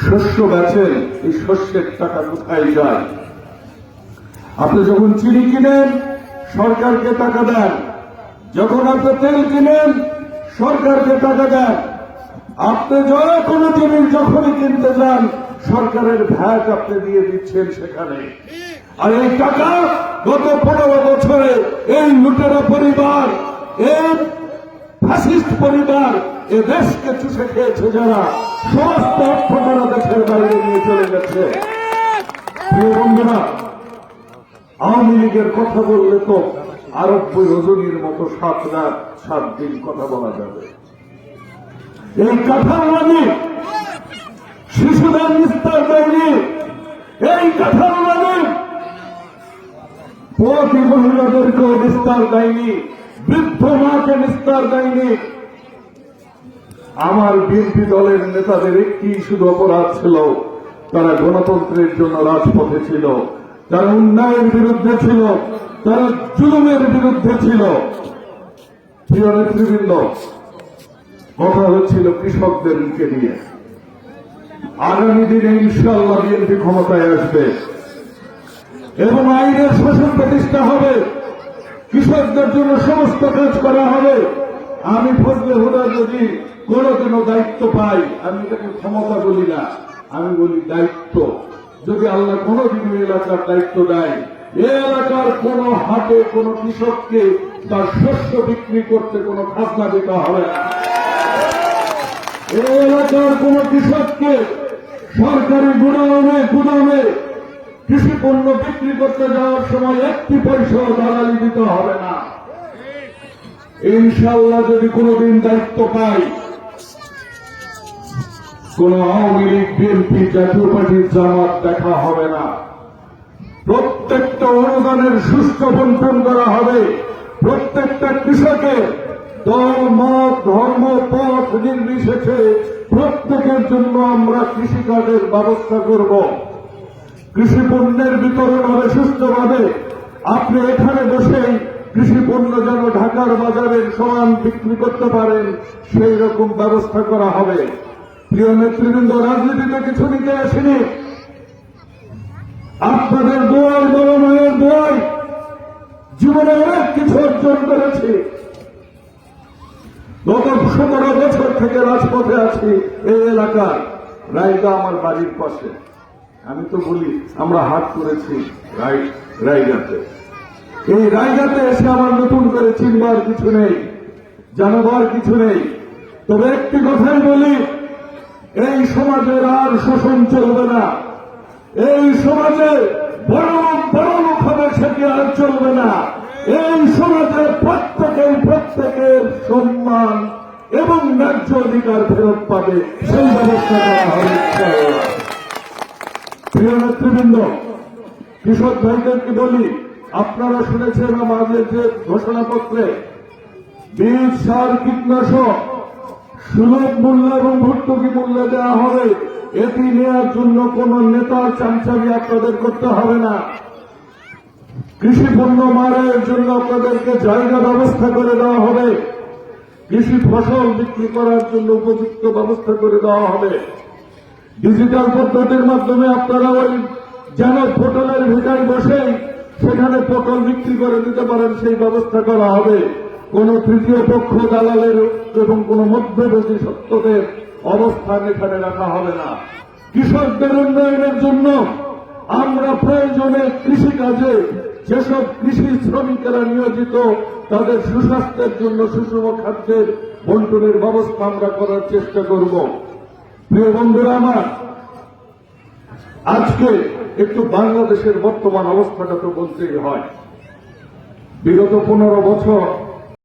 শস্য বেচেন, এই শস্যের টাকা কোথায় যায়? আপনি যখন চিনি কিনেন সরকারকে টাকা দেন, যখন আপনি তেল কিনেন সরকারকে টাকা দেন, আপনি কোনো জিনিস যখনই কিনতে যান সরকারের ভ্যাট আপনি দিয়ে দিচ্ছেন সেখানে। আর এই টাকা গত 15 বছরে এই লুটেরা পরিবার, এই ফ্যাসিস্ট পরিবার এ দেশকে চুষে খেয়েছে, যারা সমস্ত অর্থ তারা দেশের বাইরে নিয়ে চলে গেছে। প্রিয় বন্ধুরা, আওয়ামী লীগের কথা বললে তো আরব্য রজনীর মতো 7 রাত 7 দিন কথা বলা যাবে। এই কাঁঠালবাণী শিশুদের নিস্তার দেয়নি, এই কাঁঠালবাণী প্রতি মহিলাদেরকেও নিস্তার দেয়নি, বৃদ্ধ মাকে নিস্তার দেয়নি। আমার বিএনপি দলের নেতাদের একটি শুধু অপরাধ ছিল, তারা গণতন্ত্রের জন্য রাজপথে ছিল, তারা উন্নয়নের বিরুদ্ধে ছিল, তারা জুলুমের বিরুদ্ধে ছিল। প্রিয় নেতৃবৃন্দ, কথা হচ্ছিল কৃষকদেরকে নিয়ে। আগামী দিনে ইনশাআল্লাহ বিএনপি ক্ষমতায় আসবে এবং আইনের শাসন প্রতিষ্ঠা হবে, কৃষকদের জন্য সমস্ত কাজ করা হবে। আমি ফজলে হুদা যদি কোনদিনও দায়িত্ব পাই, আমি এটাকে ক্ষমতা বলি না, আমি বলি দায়িত্ব। যদি আল্লাহ কোনদিনও এলাকার দায়িত্ব দেয়, এই এলাকার কোন হাটে কোন কৃষককে তার শস্য বিক্রি করতে কোনো খাজনা দিতে হবে না। এই এলাকার কোন কৃষককে সরকারি গুদামে কৃষি পণ্য বিক্রি করতে যাওয়ার সময় 1 পয়সা দালালি দিতে হবে না। ইনশাআল্লাহ যদি কোনদিন দায়িত্ব পাই, কোন আওয়ামী লীগ, বিএনপি, জাতীয় পার্টির জামাত দেখা হবে না। প্রত্যেকটা অনুদানের সুষ্ঠু বন্টন করা হবে। প্রত্যেকটা কৃষকের দল, মত, ধর্ম, পথ নির্বিশেষে প্রত্যেকের জন্য আমরা কৃষিকাজের ব্যবস্থা করব। কৃষি পণ্যের বিতরণ হবে সুষ্ঠুভাবে। আপনি এখানে বসেই কৃষি পণ্য যেন ঢাকার বাজারের সমান বিক্রি করতে পারেন, সেই রকম ব্যবস্থা করা হবে। প্রিয় নেতৃবৃন্দ, রাজনীতিতে কিছু নিতে আসেনি, আপনাদের দোয়ার, বড় মায়ের দোয়ার, জীবনে অনেক কিছু অর্জন করেছি। গত 17 বছর থেকে রাজপথে আছি এই এলাকায়। রায়গা আমার বাড়ির পাশে। আমি তো বলি আমরা হাট করেছি রায়গাতে। এই রায়গাতে এসে আমার নতুন করে চিনবার কিছু নেই, জানাবার কিছু নেই। তবে একটি কথাই বলি, এই সমাজের আর শোষণ চলবে না। এই সমাজে বড় লোক হবে সেটি আর চলবে না। এই সমাজে প্রত্যেকের সম্মান এবং ন্যায্য অধিকার ফেরত পাবে, সেই ব্যবস্থা করা হবে। প্রিয় নেতৃবৃন্দ, কৃষক ভাইদেরকে বলি, আপনারা শুনেছেন আমাদের যে ঘোষণাপত্রে বীজ, সার, কীটনাশক সুলভ মূল্য এবং ভর্তুকি মূল্যে দেওয়া হবে। এটি নেওয়ার জন্য কোন নেতার চামচামি আপনাদের করতে হবে না। কৃষি পণ্য মারার জন্য আপনাদেরকে জায়গা ব্যবস্থা করে দেওয়া হবে। কৃষি ফসল বিক্রি করার জন্য উপযুক্ত ব্যবস্থা করে দেওয়া হবে। ডিজিটাল পদ্ধতির মাধ্যমে আপনারা ওই যেন পটলের ভিটায় বসে সেখানে পটল বিক্রি করে দিতে পারেন, সেই ব্যবস্থা করা হবে। কোন তৃতীয় পক্ষ, দালালের এবং কোন মধ্যবর্তী সত্যদের অবস্থান এখানে রাখা হবে না। কৃষকদের উন্নয়নের জন্য আমরা প্রয়োজনে কৃষিকাজে যেসব কৃষি শ্রমিকেরা নিয়োজিত, তাদের সুস্বাস্থ্যের জন্য সুষম খাদ্যের বন্টনের ব্যবস্থা আমরা করার চেষ্টা করব। প্রিয় বন্ধুরা আমার, আজকে একটু বাংলাদেশের বর্তমান অবস্থাটা তো বলতেই হয়। বিগত 15 বছর